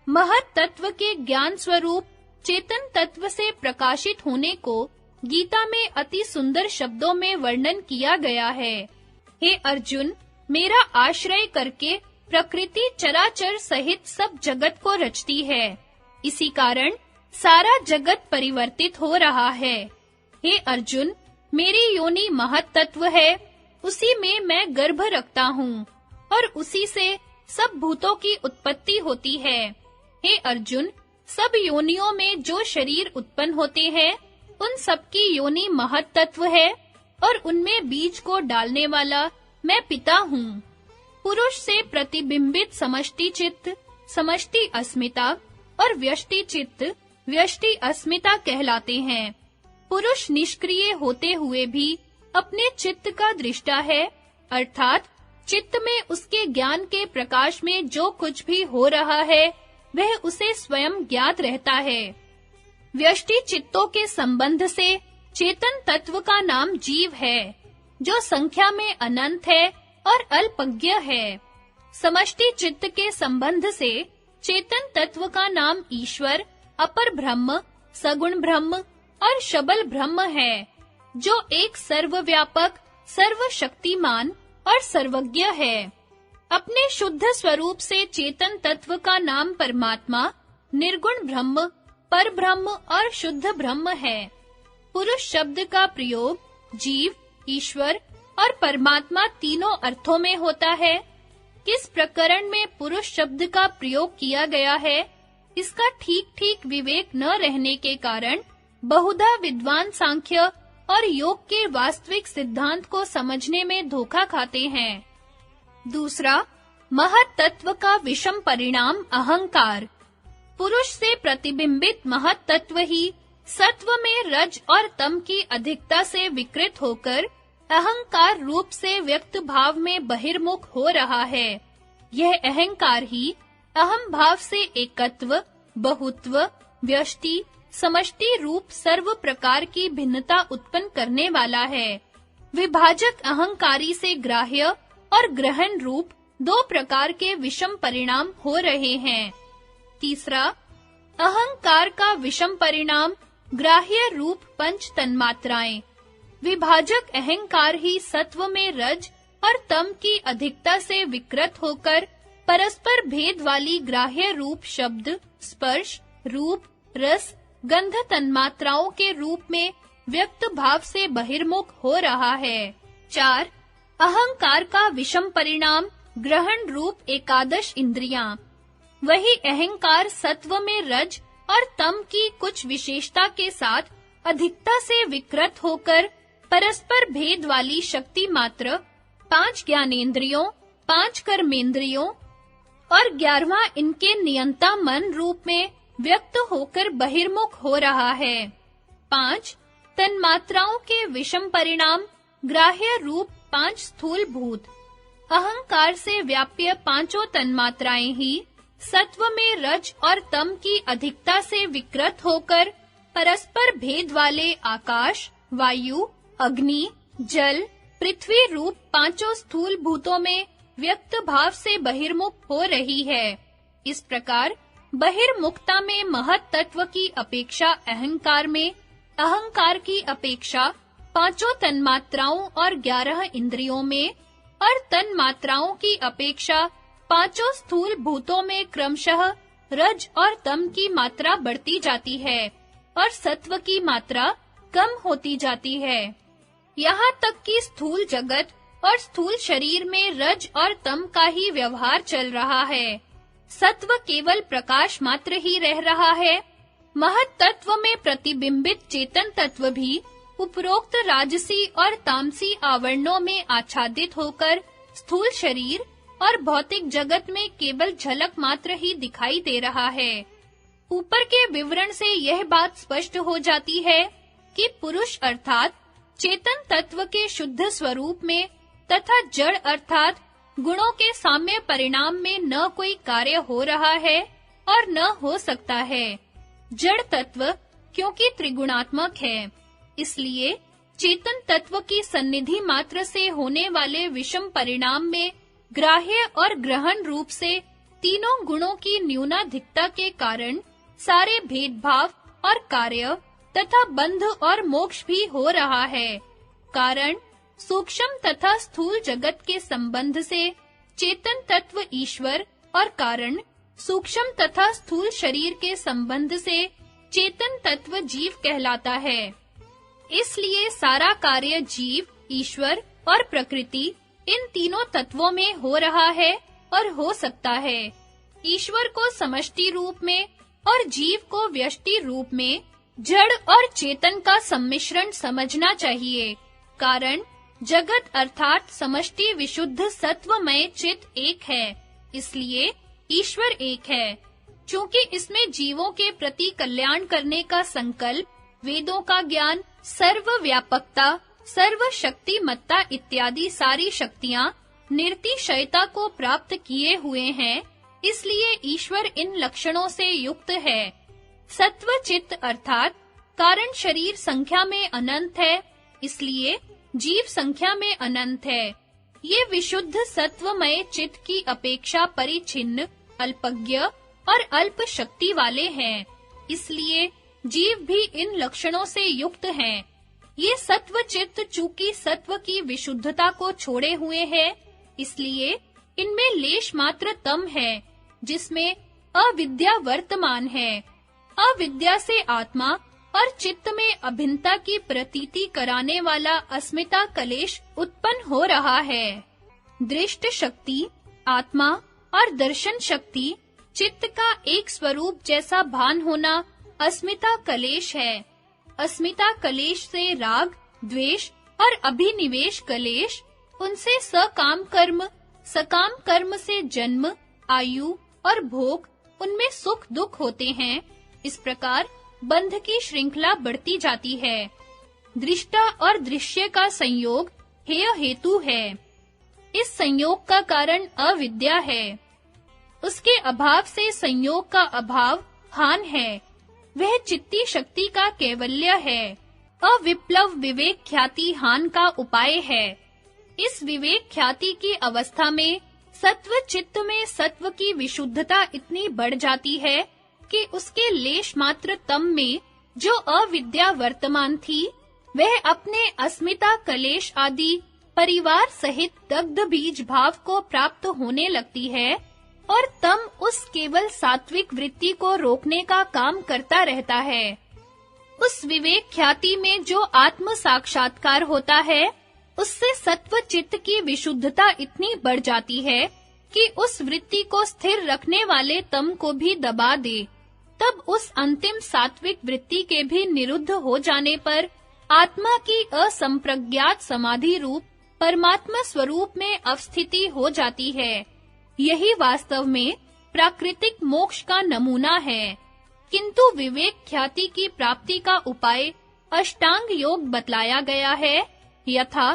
महत तत्व के ज्ञान स्वरूप चेतन तत्व से प्रकाशित होने को गीता में अति सुंदर शब्दों में वर्णन किया गया है। हे अर्जुन, मेरा आश्रय करके प्रकृति चराचर सहित सब जगत को रचती है। इसी कारण सारा जगत परिवर्तित हो रहा है। हे अर्जुन, मेरी योनि महत तत्व है, उसी में मैं गर्भ रखता हूँ और उसी से सब भूतों की उत्पत्ति होती है। हे अर्जुन, सब योनियों में जो शरीर उत्पन्न होते हैं, उन सब की योनि महत तत्व है और उनमें बीज को डालने वाला मैं पिता हूँ। पुरुष से प्रतिबिंबित समष्टि चित्त, समष्टि अस्मिता और व्यष्टि चित्त, व्यष्टि अस्मिता कहलाते हैं। पुरुष निष्क्रिय होते हुए भी अपने चित्त का दृष्टा है, अर्थात चित्त में उसके ज्ञान के प्रकाश में जो कुछ भी हो रहा है, वह उसे स्वयं ज्ञात रहता है। व्यष्टि चित्तों के संबंध से चेतन तत्व का नाम जीव है, जो संख्या में अनंत है और अल्पज्ञ है। समष्टि चित्त के संबंध से चेतन तत्व का नाम ईश्वर, अपर ब्रह्म, सगुण ब्रह्म और शबल ब्रह्म है, जो एक सर्वव्यापक, सर्वशक्तिमान और सर्वज्ञ है। अपने शुद्ध स्वरूप से चेतन तत्व का नाम परमात्मा, निर्गुण ब्रह्म, परब्रह्म और शुद्ध ब्रह्म है। पुरुष शब्द का प्रयोग जीव, ईश्वर और परमात्मा तीनों अर्थों में होता है। किस प्रकरण में पुरुष शब्द का प्रयोग किया गया है, इसका ठीक-ठीक विवेक न रहने के कारण बहुधा विद्वान सांख्य और योग के वास्तविक सिद्धांत को समझने में धोखा खाते हैं। दूसरा, महत तत्व का विषम परिणाम अहंकार। पुरुष से प्रतिबिंबित महत तत्व ही सत्व में रज और तम की अधिकता से विकृत होकर अहंकार रूप से व्यक्त भाव में बहिर्मुख हो रहा है। यह अहंकार ही अहम भाव से एकत्व, बहुत्व, व्यष्टि, समष्टि रूप सर्व प्रकार की भिन्नता उत्पन्न करने वाला है। विभाजक अहंकारी से ग्राह्य और ग्रहण रूप दो प्रकार के विषम परिणाम हो रहे हैं। तीसरा, अहंकार का विषम परिणाम ग्राह्य रूप पंच तन्मात्राएं। विभाजक अहंकार ही सत्व में रज और तम की अधिकता से विकृत होकर परस्पर भेद वाली ग्राह्य रूप शब्द, स्पर्श, रूप, रस, गंध तन्मात्राओं के रूप में व्यक्त भाव से बहिर्मुख हो रहा है। 4. अहंकार का विषम परिणाम ग्रहण रूप एकादश इंद्रियां। वही अहंकार सत्व में रज और तम की कुछ विशेषता के साथ अधिकता से विकृत होकर परस्पर भेद वाली शक्ति मात्र 5 ज्ञानेंद्रियों, 5 कर्मेंद्रियों और 11वां इनके नियंता मन रूप में व्यक्त होकर बहिर्मुख हो रहा है। 5. तन्मात्राओं के विषम परिणाम ग्राह्य रूप 5 स्थूल भूत। अहंकार से व्याप्य पांचों तन्मात्राएं ही सत्व में रज और तम की अधिकता से विकृत होकर परस्पर भेद वाले आकाश, वायु, अग्नि, जल, पृथ्वी रूप पांचों स्थूल भूतों में व्यक्त भाव से बहिर्मुख हो रही है। इस प्रकार बहिर्मुखता में महत तत्व की अपेक्षा अहंकार में, अहंकार की अपेक्षा पांचों तन्मात्राओं और 11 इंद्रियों में और तन्मात्राओं की अपेक्षा पांचों स्थूल भूतों में क्रमशः रज और तम की मात्रा बढ़ती जाती है और सत्व की मात्रा कम होती जाती है। यहाँ तक कि स्थूल जगत और स्थूल शरीर में रज और तम का ही व्यवहार चल रहा है। सत्व केवल प्रकाश मात्र ही रह रहा है। महत तत्व में प्रतिबिंबित चेतन तत्व भी उपरोक्त राजसी और तामसी आवरणों में आच्छादित होकर स्थूल शरीर और भौतिक जगत में केवल झलक मात्र ही दिखाई दे रहा है। ऊपर के विवरण से यह बात स्पष्ट हो जाती है कि पुरुष अर्थात चेतन तत्व के शुद्ध स्वरूप में तथा जड़ अर्थात गुणों के साम्य परिणाम में न कोई कार्य हो रहा है और न हो सकता है। जड़ तत्व क्योंकि त्रिगुणात्मक है, इसलिए चेतन तत्व की सन्निधि मात्र से होने वाले विषम परिणाम में ग्राह्य और ग्रहण रूप से तीनों गुणों की न्यूनाधिकता के कारण सारे भेदभाव और कार्य तथा बंध और मोक्ष भी हो रहा है। कारण सूक्ष्म तथा स्थूल जगत के संबंध से चेतन तत्व ईश्वर और कारण सूक्ष्म तथा स्थूल शरीर के संबंध से चेतन तत्व जीव कहलाता है। इसलिए सारा कार्य जीव, ईश्वर और प्रकृति इन तीनों तत्वों में हो रहा है और हो सकता है। ईश्वर को समष्टि रूप में और जीव को व्यष्टि रूप में जड़ और चेतन का सम्मिश्रण समझना चाहिए। कारण जगत अर्थात समष्टि विशुद्ध सत्वमय चित एक है, इसलिए ईश्वर एक है। चूंकि इसमें जीवों के प्रति कल्याण करने का संकल्प, वेदों का ज्ञान, सर्वव्यापकता, सर्वशक्तिमत्ता इत्यादि सारी शक्तियां निर्तिशयता को प्राप्त किए हुए हैं, इसलिए ईश्वर इन लक्षणों से युक्त है। सत्व चित्त अर्थात कारण शरीर संख्या में अनंत है, इसलिए जीव संख्या में अनंत है। ये विशुद्ध सत्वमय चित्त की अपेक्षा परिच्छिन्न, अल्पज्ञ और अल्प शक्ति वाले हैं, इसलिए जीव भी इन लक्षणों से युक्त हैं। ये सत्व चित्त चूंकि सत्व की विशुद्धता को छोड़े हुए हैं, इसलिए इनमें लेश मात्र तम है, जिसमें अविद्या वर्तमान है। अविद्या से आत्मा और चित्त में अभिन्नता की प्रतीति कराने वाला अस्मिता कलेश उत्पन्न हो रहा है। दृष्ट शक्ति, आत्मा और दर्शन शक्ति, चित्त का एक स्वरूप जैसा भान होना अस्मिता कलेश है। अस्मिता कलेश से राग, द्वेष और अभिनिवेश कलेश, उनसे सकाम कर्म से जन्म, आयु और भोग, उनमें सुख दुख होते हैं। इस प्रकार बंध की श्रृंखला बढ़ती जाती है। दृष्टा और दृश्य का संयोग हेय हेतु है। इस संयोग का कारण अविद्या है। उसके अभाव से संयोग का अभाव हान है। वह चित्ती शक्ति का कैवल्य है। अविप्लव विवेक ख्याति हान का उपाय है। इस विवेक ख्याति की अवस्था में सत्व चित्त में सत्व की विशुद्धता इतनी बढ़ जाती है कि उसके लेश मात्र तम में जो अविद्या वर्तमान थी, वह अपने अस्मिता कलेश आदि परिवार सहित दग्ध बीज भाव को प्राप्त होने लगती है और तम उस केवल सात्विक वृत्ति को रोकने का काम करता रहता है। उस विवेक ख्याति में जो आत्म साक्षात्कार होता है, उससे सत्व चित्त की विशुद्धता इतनी बढ़ जाती है कि उस वृत्ति को स्थिर रखने वाले तम को भी दबा दे। तब उस अंतिम सात्विक वृत्ति के भी निरुद्ध हो जाने पर आत्मा की असंप्रज्ञात समाधि रूप परमात्मा स्वरूप में अवस्थिति हो जाती है। यही वास्तव में प्राकृतिक मोक्ष का नमूना है। किंतु विवेक ख्याति की प्राप्ति का उपाय अष्टांग योग बतलाया गया है। यथा